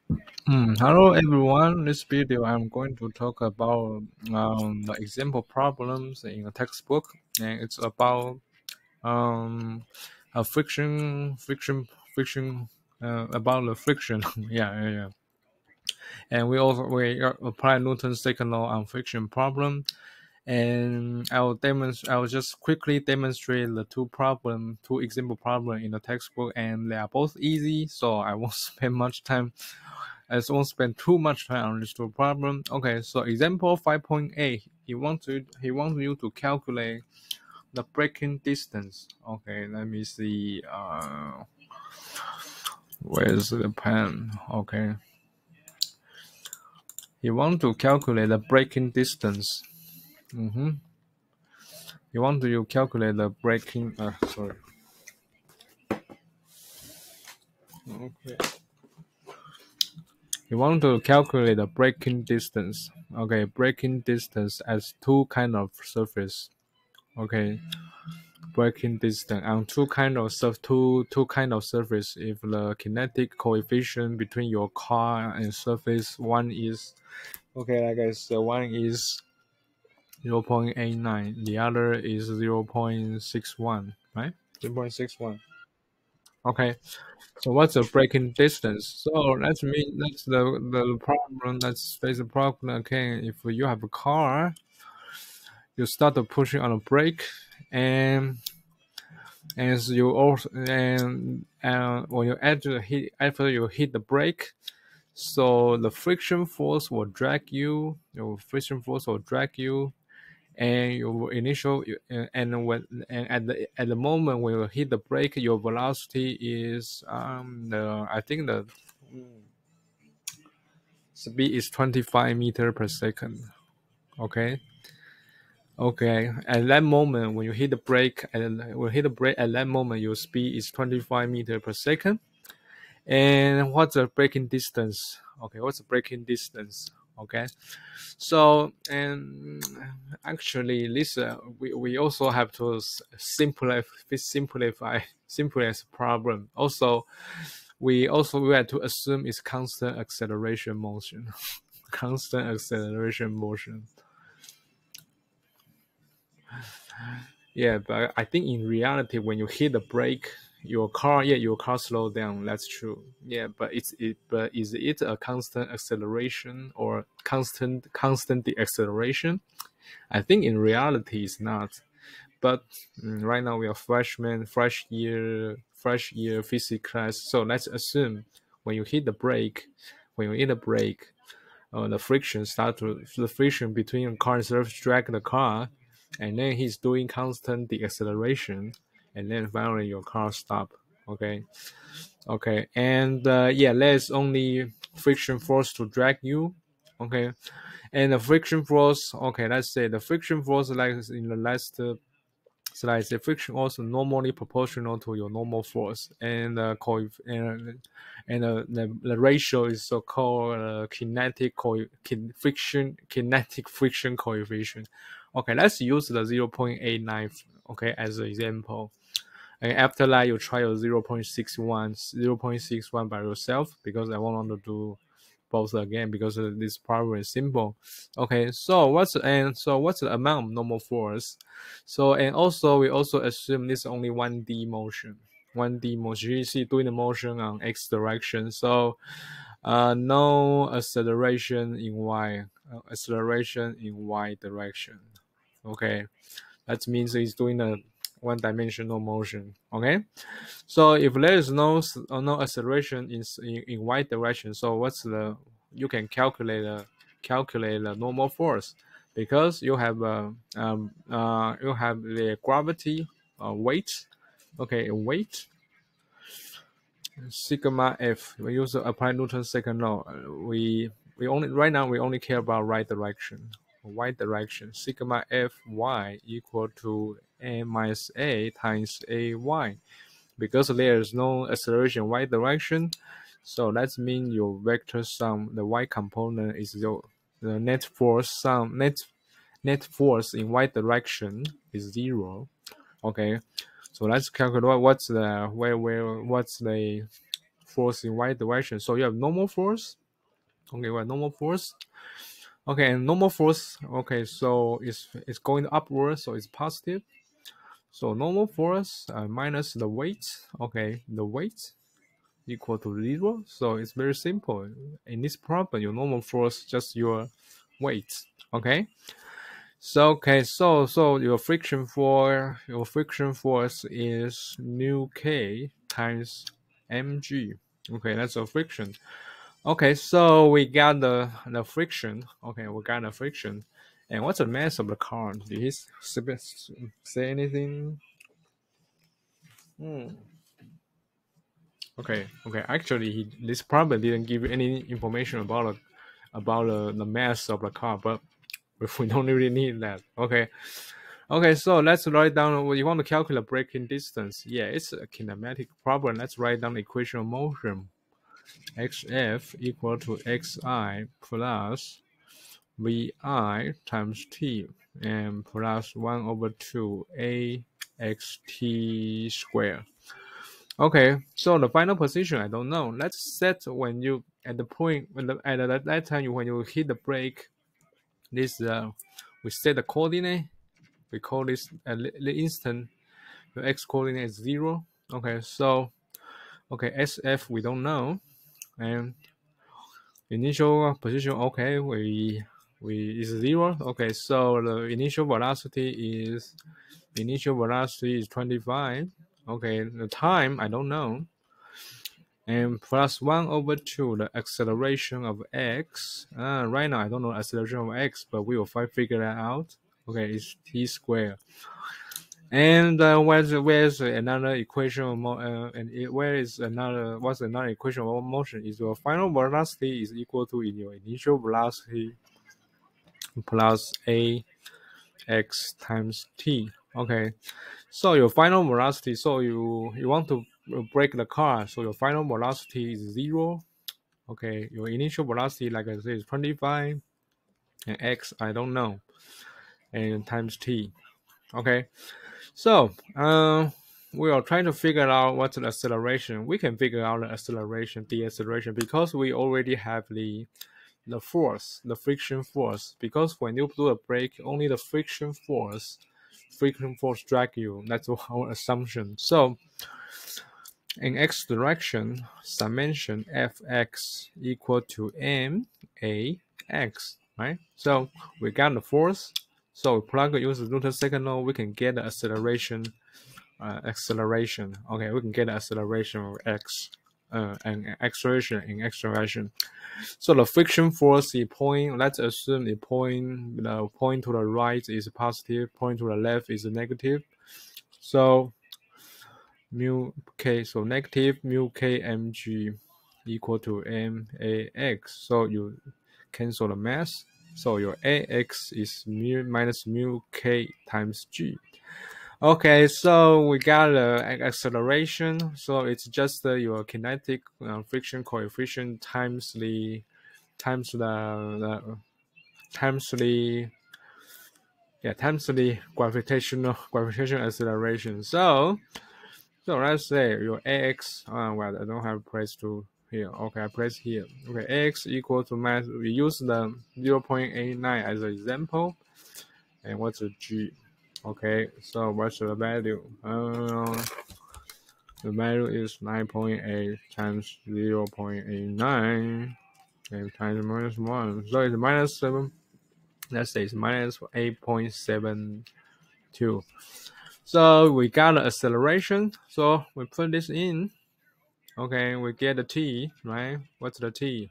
Hello everyone. This video I'm going to talk about the example problems in a textbook, and it's about um, a friction about the friction. Yeah. And we apply Newton's second law on friction problem, and I will just quickly demonstrate the two example problem in the textbook, and they are both easy, so I won't spend much time. I won't spend too much time on this two problem. Okay, so example 5.8. He wants you to calculate the braking distance. Okay, let me see. Where's the pen? Okay, he wants to calculate the braking distance. Mm-hmm. You want to calculate the braking. Sorry. Okay. You want to calculate the braking distance. Okay, braking distance as two kind of surface. Okay, braking distance on two kind of surface. If the kinetic coefficient between your car and surface, one is okay, like I said, one is 0.89, the other is 0.61, right? 0.61. Okay, so what's the braking distance? So that's the problem. Let's face the problem again. If you have a car, you start pushing on a brake, and as you also when you after you hit the brake, so the friction force will drag you. Your friction force will drag you, and your initial and when and at the moment when you hit the brake, your velocity is the I think the speed is 25 meter per second. Okay. Okay. At that moment, when you hit the brake, at that moment, your speed is 25 meter per second. And what's the braking distance? Okay, what's the braking distance? Okay, so and actually, this we also have to simplify problem. Also, we have to assume it's constant acceleration motion, constant acceleration motion. Yeah, but I think in reality, when you hit the brake, your car slow down. That's true. Yeah, but but is it a constant acceleration or constant deceleration? I think in reality, it's not. But right now we are fresh year physics class. So let's assume when you hit the brake, when you hit the brake, the friction between car and surface drag the car, and then he's doing constant deceleration, and then finally your car stop. Okay, okay, and yeah, there's only friction force to drag you. Okay, and the friction force. Okay, let's say the friction force like in the last so like the friction also normally proportional to your normal force, and the ratio is so called kinetic friction coefficient. Okay, let's use the 0.89 okay as an example. And after that, you try your 0.61 by yourself because I want to do both again because this problem is simple. Okay, so what's the amount of normal force? So and also we also assume this is only 1D motion. 1D motion. You see doing the motion on x direction. So no acceleration in y direction. Okay, that means it's doing a one-dimensional motion. Okay, so if there is no acceleration in y direction, so you can calculate the normal force because you have the gravity weight. Okay, weight sigma f. We use apply Newton's second law. We only right now we only care about right direction. Y direction sigma f y equal to n minus a times a y because there is no acceleration y direction, so that means your vector sum, the y component is the net force in y direction is 0. Okay, so let's calculate what's the force in y direction. So you have normal force. Okay, well, normal force. Okay, and normal force. Okay, so it's going upward, so it's positive. So normal force minus the weight. Okay, the weight equal to 0. So it's very simple. In this problem, your normal force just your weight. Okay. So so your friction force is nu k times mg. Okay, that's a friction. Okay, so we got the friction. Okay, we got the friction. And what's the mass of the car? Did he say anything? Okay. Actually, this problem didn't give any information about the mass of the car, but we don't really need that. Okay. So let's write down. You want to calculate braking distance? Yeah, it's a kinematic problem. Let's write down the equation of motion. Xf equal to xi plus vi times t and plus 1 over 2 axt squared. Okay, so the final position I don't know. Let's set when you at the point at that time when you hit the brake. This we set the coordinate. We call this the instant. The x coordinate is 0. Okay, so SF we don't know, and initial position. Okay, we is 0. Okay, so the initial velocity is 25. Okay, the time I don't know. And plus 1 over 2 the acceleration of x. Right now I don't know acceleration of x, but we will figure that out. Okay, it's t squared. And where's another equation of what's another equation of motion? Is your final velocity is equal to your initial velocity plus a x times t. Okay, so your final velocity. So you want to brake the car. So your final velocity is 0. Okay, your initial velocity, like I said, is 25, and x I don't know, and times t. Okay, so we are trying to figure out what's the acceleration. We can figure out the acceleration, deceleration, because we already have the force, the friction force. Because when you do a brake, only the friction force drag you. That's our assumption. So in x direction, summation fx equal to max, right? So we got the force. So we plug use the Newton's second law, we can get the acceleration. Okay, we can get the acceleration of x and acceleration in x direction. So the friction force, the point. Let's assume the point to the right is positive, point to the left is negative. So mu k, so negative mu k mg equal to max. So you cancel the mass. So your ax is minus mu k times g. Okay, so we got acceleration. So it's just your kinetic friction coefficient times the gravitational acceleration. So let's say your ax. Well, I don't have a place to here. Okay, I place here. Okay, ax equal to mass. We use the 0.89 as an example. And what's the g? Okay, so what's the value? The value is 9.8 times 0.89 and times minus 1. So it's minus 7. Let's say it's minus 8.72. So we got the acceleration. So we put this in. Okay, we get the t, right? What's the t?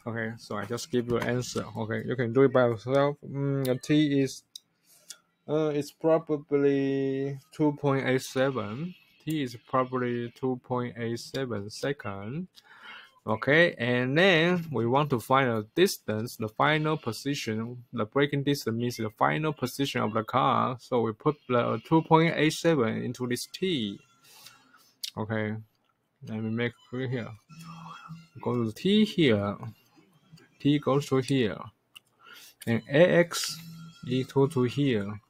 Okay, so I just give you an answer. Okay, you can do it by yourself. The t is it's probably 2.87. T is probably 2.87 seconds. Okay, and then we want to find a distance, the final position. The braking distance means the final position of the car. So we put the 2.87 into this t. Okay, let me make clear here. Go to t here. T goes to here. And ax equal to here.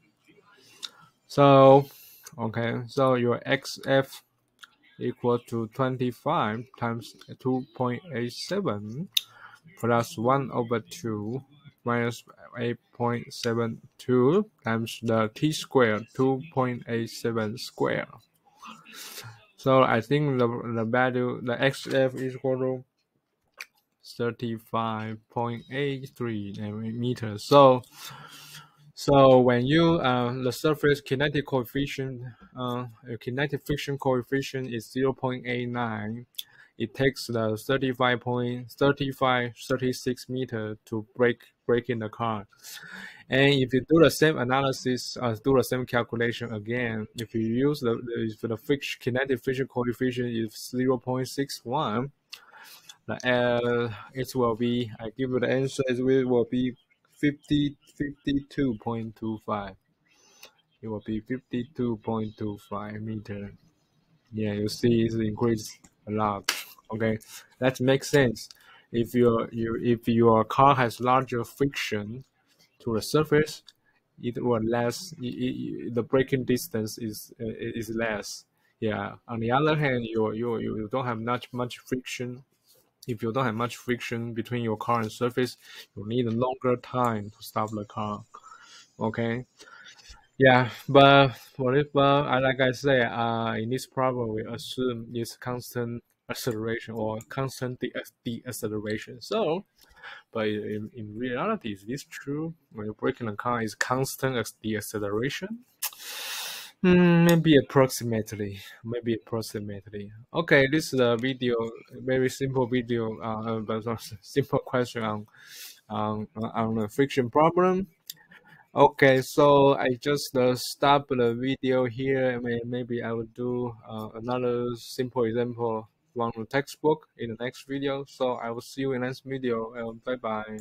So, okay, so your xf equal to 25 times 2.87 plus 1 over 2 minus 8.72 times the t squared, 2.87 square. So I think the value, the xf is equal to 35.83 meters. So when you the surface kinetic coefficient, kinetic friction coefficient is 0.89. It takes the 36 meter to break in the car. And if you do the same analysis, do the same calculation again, if you use if the kinetic friction coefficient is 0.61, it will be, I give you the answer, it will be 52.25. It will be 52.25 meter. Yeah, you see it's increased a lot. Okay, that makes sense. If your car has larger friction to the surface, it will less. The braking distance is less. Yeah. On the other hand, you don't have much friction. If you don't have much friction between your car and surface, you need a longer time to stop the car. Okay. Yeah, but like I say, in this problem, we assume it's constant acceleration or constant deceleration. So, but in reality, is this true? When you're braking a car, is constant deceleration? Maybe approximately. Maybe approximately. Okay, this is a video, very simple video, but simple question on a friction problem. Okay, so I just stop the video here. Maybe I will do another simple example from the textbook in the next video. So I will see you in the next video. Bye bye.